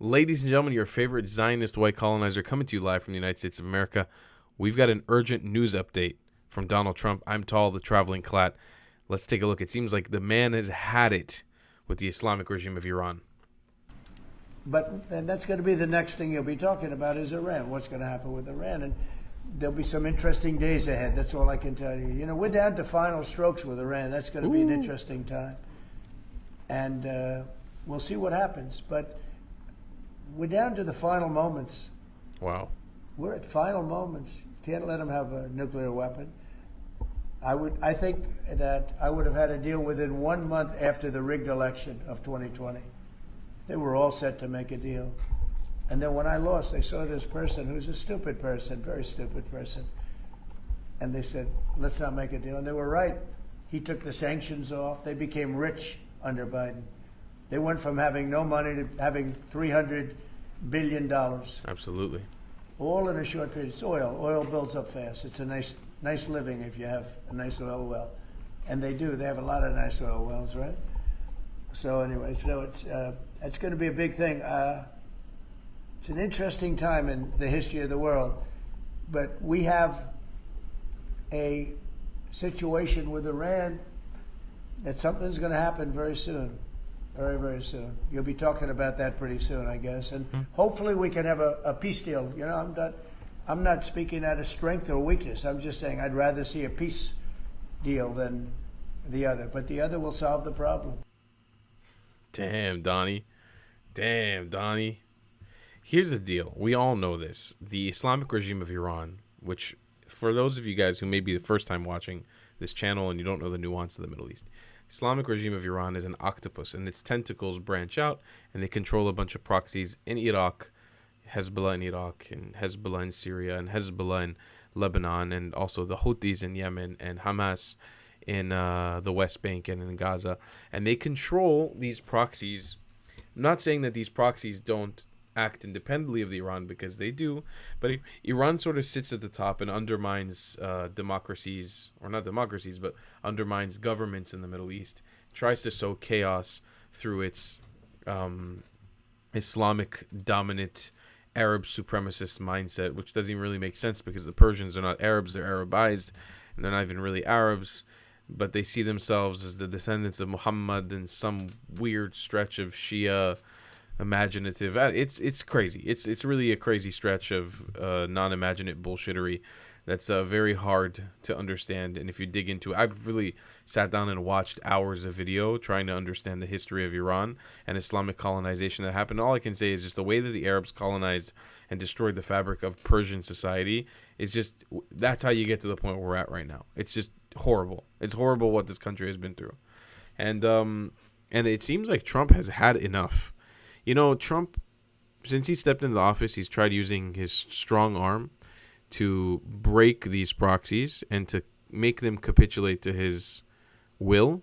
Ladies and gentlemen, your favorite Zionist white colonizer coming to you live from the United States of America. We've got an urgent news update from Donald Trump. I'm Tall, the traveling clat. Let's take a look. It seems like the man has had it with the Islamic regime of Iran. And that's going to be the next thing you'll be talking about is Iran. What's going to happen with Iran? And there'll be some interesting days ahead. That's all I can tell you. You know, we're down to final strokes with Iran. That's going to be an interesting time. And we'll see what happens. But we're down to the final moments. Wow. We're at final moments. Can't let them have a nuclear weapon. I think that I would have had a deal within 1 month after the rigged election of 2020. They were all set to make a deal. And then when I lost, they saw this person who's a stupid person, very stupid person. And they said, let's not make a deal. And they were right. He took the sanctions off. They became rich under Biden. They went from having no money to having $300 billion. Absolutely. All in a short period. It's oil. Oil builds up fast. It's a nice living if you have a nice oil well. And they do. They have a lot of nice oil wells, right? So anyway, it's going to be a big thing. It's an interesting time in the history of the world. But we have a situation with Iran that something's going to happen very soon. Very, very soon. You'll be talking about that pretty soon, I guess. And hopefully we can have a peace deal. You know, I'm not speaking out of strength or weakness. I'm just saying I'd rather see a peace deal than the other. But the other will solve the problem. Damn, Donnie. Here's the deal. We all know this. The Islamic regime of Iran, which for those of you guys who may be the first time watching this channel and you don't know the nuance of the Middle East, Islamic regime of Iran is an octopus, and its tentacles branch out, and they control a bunch of proxies in Iraq, Hezbollah in Iraq, and Hezbollah in Syria, and Hezbollah in Lebanon, and also the Houthis in Yemen, and Hamas in the West Bank and in Gaza. And they control these proxies. I'm not saying that these proxies don't act independently of Iran, because they do, but Iran sort of sits at the top and undermines democracies, or not democracies, but undermines governments in the Middle East, tries to sow chaos through its Islamic dominant Arab supremacist mindset, which doesn't even really make sense because the Persians are not Arabs, they're Arabized, and they're not even really Arabs, but they see themselves as the descendants of Muhammad in some weird stretch of Shia imaginative. It's crazy. It's really a crazy stretch of non-imaginate bullshittery that's very hard to understand. And if you dig into it, I've really sat down and watched hours of video trying to understand the history of Iran and Islamic colonization that happened. All I can say is just the way that the Arabs colonized and destroyed the fabric of Persian society is just, that's how you get to the point where we're at right now. It's just horrible. It's horrible what this country has been through. And it seems like Trump has had enough. You know, Trump, since he stepped into the office, he's tried using his strong arm to break these proxies and to make them capitulate to his will.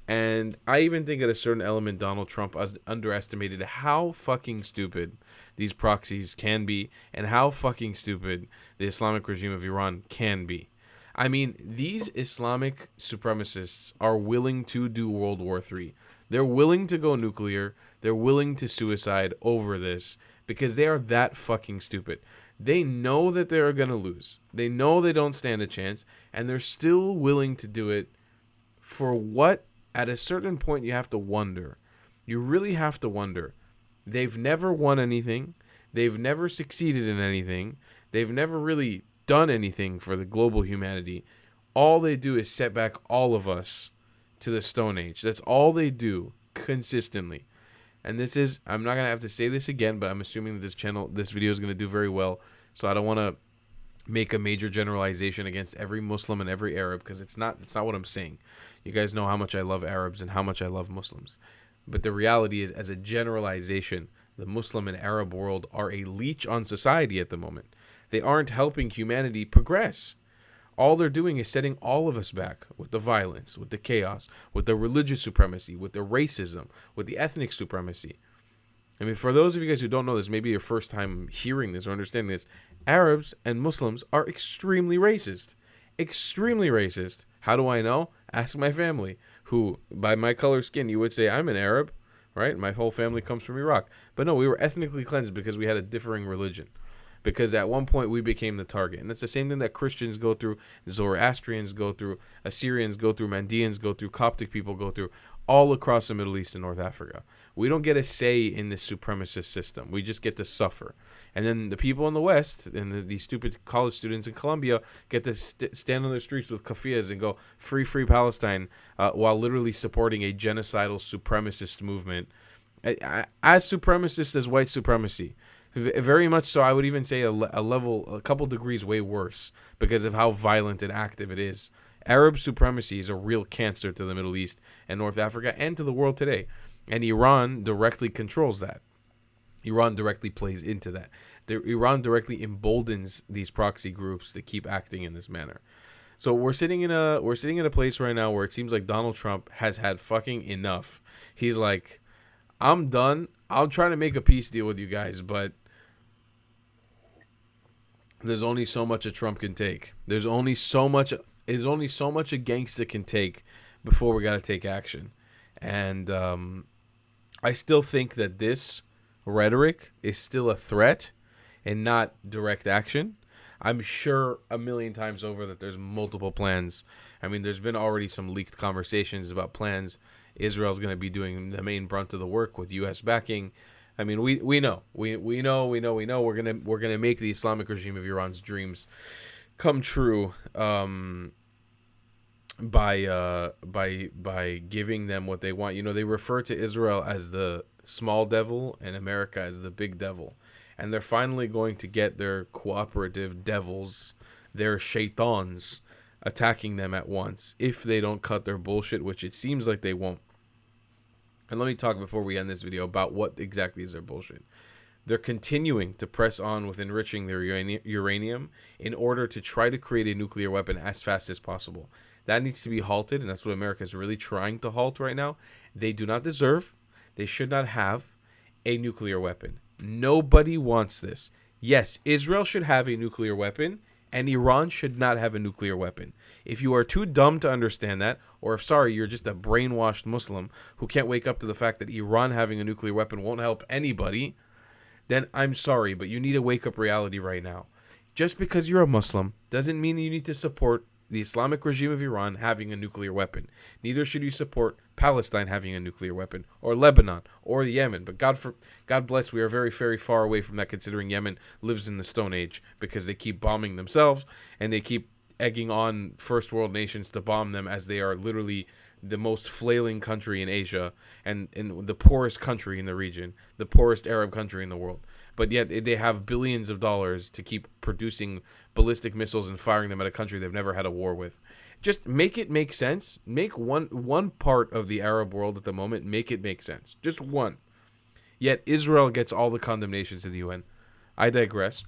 And I even think at a certain element, Donald Trump underestimated how fucking stupid these proxies can be and how fucking stupid the Islamic regime of Iran can be. I mean, these Islamic supremacists are willing to do World War III. They're willing to go nuclear. They're willing to suicide over this because they are that fucking stupid. They know that they're going to lose. They know they don't stand a chance, and they're still willing to do it for what, at a certain point, you have to wonder. You really have to wonder. They've never won anything. They've never succeeded in anything. They've never really done anything for the global humanity. All they do is set back all of us to the Stone Age. That's all they do consistently. And this is, I'm not going to have to say this again, but I'm assuming that this video is going to do very well. So I don't want to make a major generalization against every Muslim and every Arab, because it's not what I'm saying. You guys know how much I love Arabs and how much I love Muslims. But the reality is, as a generalization, the Muslim and Arab world are a leech on society at the moment. They aren't helping humanity progress. All they're doing is setting all of us back with the violence, with the chaos, with the religious supremacy, with the racism, with the ethnic supremacy. I mean, for those of you guys who don't know this, maybe your first time hearing this or understanding this, Arabs and Muslims are extremely racist. Extremely racist. How do I know? Ask my family, who, by my color skin, you would say I'm an Arab, right? My whole family comes from Iraq. But no, we were ethnically cleansed because we had a differing religion. Because at one point we became the target. And it's the same thing that Christians go through, Zoroastrians go through, Assyrians go through, Mandeans go through, Coptic people go through, all across the Middle East and North Africa. We don't get a say in this supremacist system. We just get to suffer. And then the people in the West and these stupid college students in Colombia get to stand on the streets with kafiyas and go, free, free Palestine, while literally supporting a genocidal supremacist movement. As supremacist as white supremacy. Very much so. I would even say a couple degrees way worse because of how violent and active it is. Arab supremacy is a real cancer to the Middle East and North Africa and to the world today. And Iran directly controls that. Iran directly plays into that. Iran directly emboldens these proxy groups to keep acting in this manner. So we're sitting in a place right now where it seems like Donald Trump has had fucking enough. He's like, I'm done. I'll try to make a peace deal with you guys, but there's only so much a Trump can take. There's only so much a gangster can take before we got to take action. And I still think that this rhetoric is still a threat and not direct action. I'm sure a million times over that there's multiple plans. I mean, there's been already some leaked conversations about plans. Israel's going to be doing the main brunt of the work with U.S. backing. I mean, we know. We're gonna make the Islamic regime of Iran's dreams come true by giving them what they want. You know, they refer to Israel as the small devil and America as the big devil, and they're finally going to get their cooperative devils, their shaitans, attacking them at once if they don't cut their bullshit, which it seems like they won't. And let me talk before we end this video about what exactly is their bullshit. They're continuing to press on with enriching their uranium in order to try to create a nuclear weapon as fast as possible. That needs to be halted, and that's what America is really trying to halt right now. They do not deserve, they should not have a nuclear weapon. Nobody wants this. Yes, Israel should have a nuclear weapon, and Iran should not have a nuclear weapon. If you are too dumb to understand that, or if, you're just a brainwashed Muslim who can't wake up to the fact that Iran having a nuclear weapon won't help anybody, then I'm sorry, but you need to wake up reality right now. Just because you're a Muslim doesn't mean you need to support the Islamic regime of Iran having a nuclear weapon. Neither should you support Palestine having a nuclear weapon, or Lebanon, or Yemen. But God bless, we are very, very far away from that, considering Yemen lives in the Stone Age, because they keep bombing themselves, and they keep egging on first world nations to bomb them, as they are literally the most flailing country in Asia, and the poorest country in the region, the poorest Arab country in the world. But yet they have billions of dollars to keep producing ballistic missiles and firing them at a country they've never had a war with. Just make it make sense. Make one part of the Arab world at the moment, make it make sense. Just one. Yet Israel gets all the condemnations in the UN. I digress.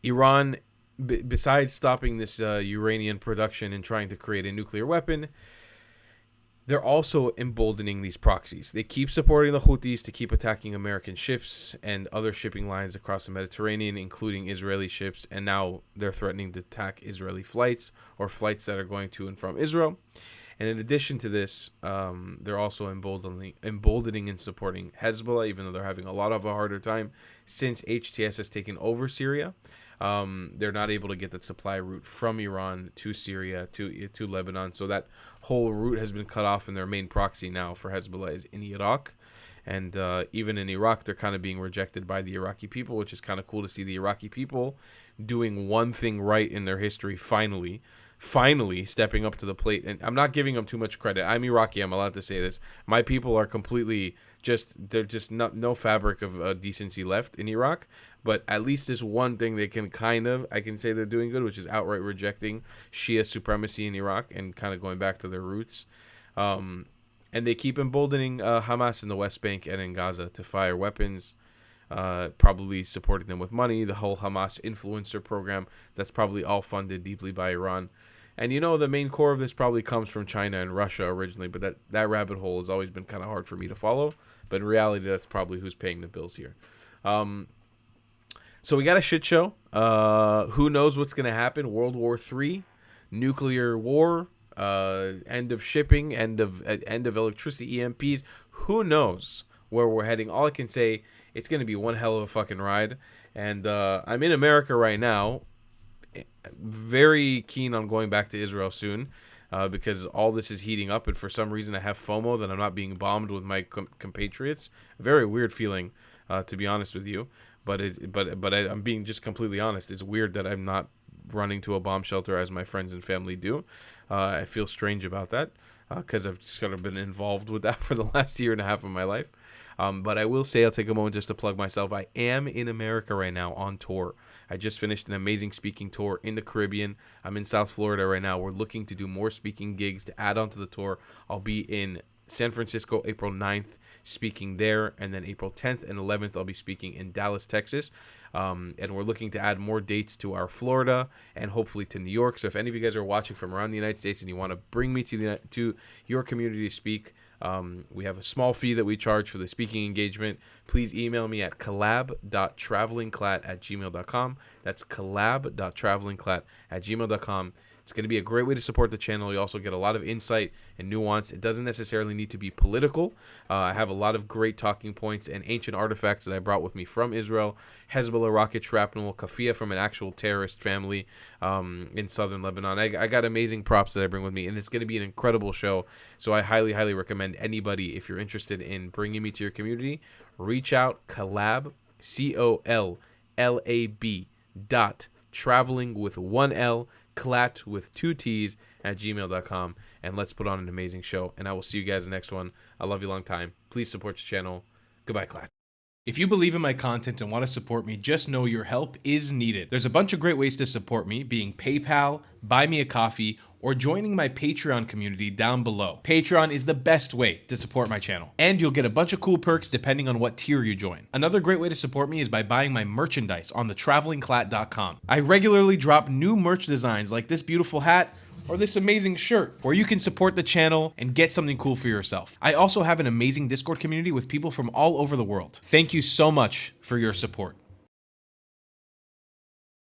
Iran, besides stopping this uranium production and trying to create a nuclear weapon, they're also emboldening these proxies. They keep supporting the Houthis to keep attacking American ships and other shipping lines across the Mediterranean, including Israeli ships, and now they're threatening to attack Israeli flights or flights that are going to and from Israel. And in addition to this, they're also emboldening and supporting Hezbollah, even though they're having a lot of a harder time since HTS has taken over Syria. They're not able to get that supply route from Iran to Syria to Lebanon, so that whole route has been cut off, and their main proxy now for Hezbollah is in Iraq. And even in Iraq, they're kind of being rejected by the Iraqi people, which is kind of cool to see the Iraqi people doing one thing right in their history, finally stepping up to the plate. And I'm not giving them too much credit. I'm Iraqi, I'm allowed to say this. My people are completely they're just no fabric of decency left in Iraq. But at least there's one thing they can I can say they're doing good, which is outright rejecting Shia supremacy in Iraq and kind of going back to their roots. And they keep emboldening Hamas in the West Bank and in Gaza to fire weapons, probably supporting them with money. The whole Hamas influencer program, that's probably all funded deeply by Iran. And the main core of this probably comes from China and Russia originally, but that rabbit hole has always been kind of hard for me to follow. But in reality, that's probably who's paying the bills here. So we got a shit show. Who knows what's going to happen? World War III, nuclear war, end of shipping, end of electricity, EMPs. who knows where we're heading. All I can say, it's going to be one hell of a fucking ride. And I'm in America right now, very keen on going back to Israel soon, because all this is heating up, and for some reason I have FOMO that I'm not being bombed with my compatriots. Very weird feeling, to be honest with you. But I'm being just completely honest. It's weird that I'm not running to a bomb shelter as my friends and family do. I feel strange about that, because I've just kind of been involved with that for the last year and a half of my life. But I will say, I'll take a moment just to plug myself. I am in America right now on tour. I just finished an amazing speaking tour in the Caribbean. I'm in South Florida right now. We're looking to do more speaking gigs to add on to the tour. I'll be in San Francisco April 9th speaking there, and then April 10th and 11th I'll be speaking in Dallas, Texas. And we're looking to add more dates to our Florida and hopefully to New York. So if any of you guys are watching from around the United States and you want to bring me to your community to speak, we have a small fee that we charge for the speaking engagement. Please email me at collab.travelingclat@gmail.com. That's collab.travelingclat@gmail.com. It's going to be a great way to support the channel. You also get a lot of insight and nuance. It doesn't necessarily need to be political. I have a lot of great talking points and ancient artifacts that I brought with me from Israel. Hezbollah rocket shrapnel, kafia from an actual terrorist family in southern Lebanon. I got amazing props that I bring with me, and it's going to be an incredible show. So I highly, highly recommend anybody, if you're interested in bringing me to your community, reach out, collab, COLLAB traveling with one L, clat with 2 T's @gmail.com, and let's put on an amazing show. And I will see you guys in the next one. I love you long time. Please support the channel. Goodbye, clat. If you believe in my content and want to support me, just know your help is needed. There's a bunch of great ways to support me, being PayPal, Buy Me a Coffee, or joining my Patreon community down below. Patreon is the best way to support my channel, and you'll get a bunch of cool perks depending on what tier you join. Another great way to support me is by buying my merchandise on thetravelingclat.com. I regularly drop new merch designs like this beautiful hat or this amazing shirt, where you can support the channel and get something cool for yourself. I also have an amazing Discord community with people from all over the world. Thank you so much for your support.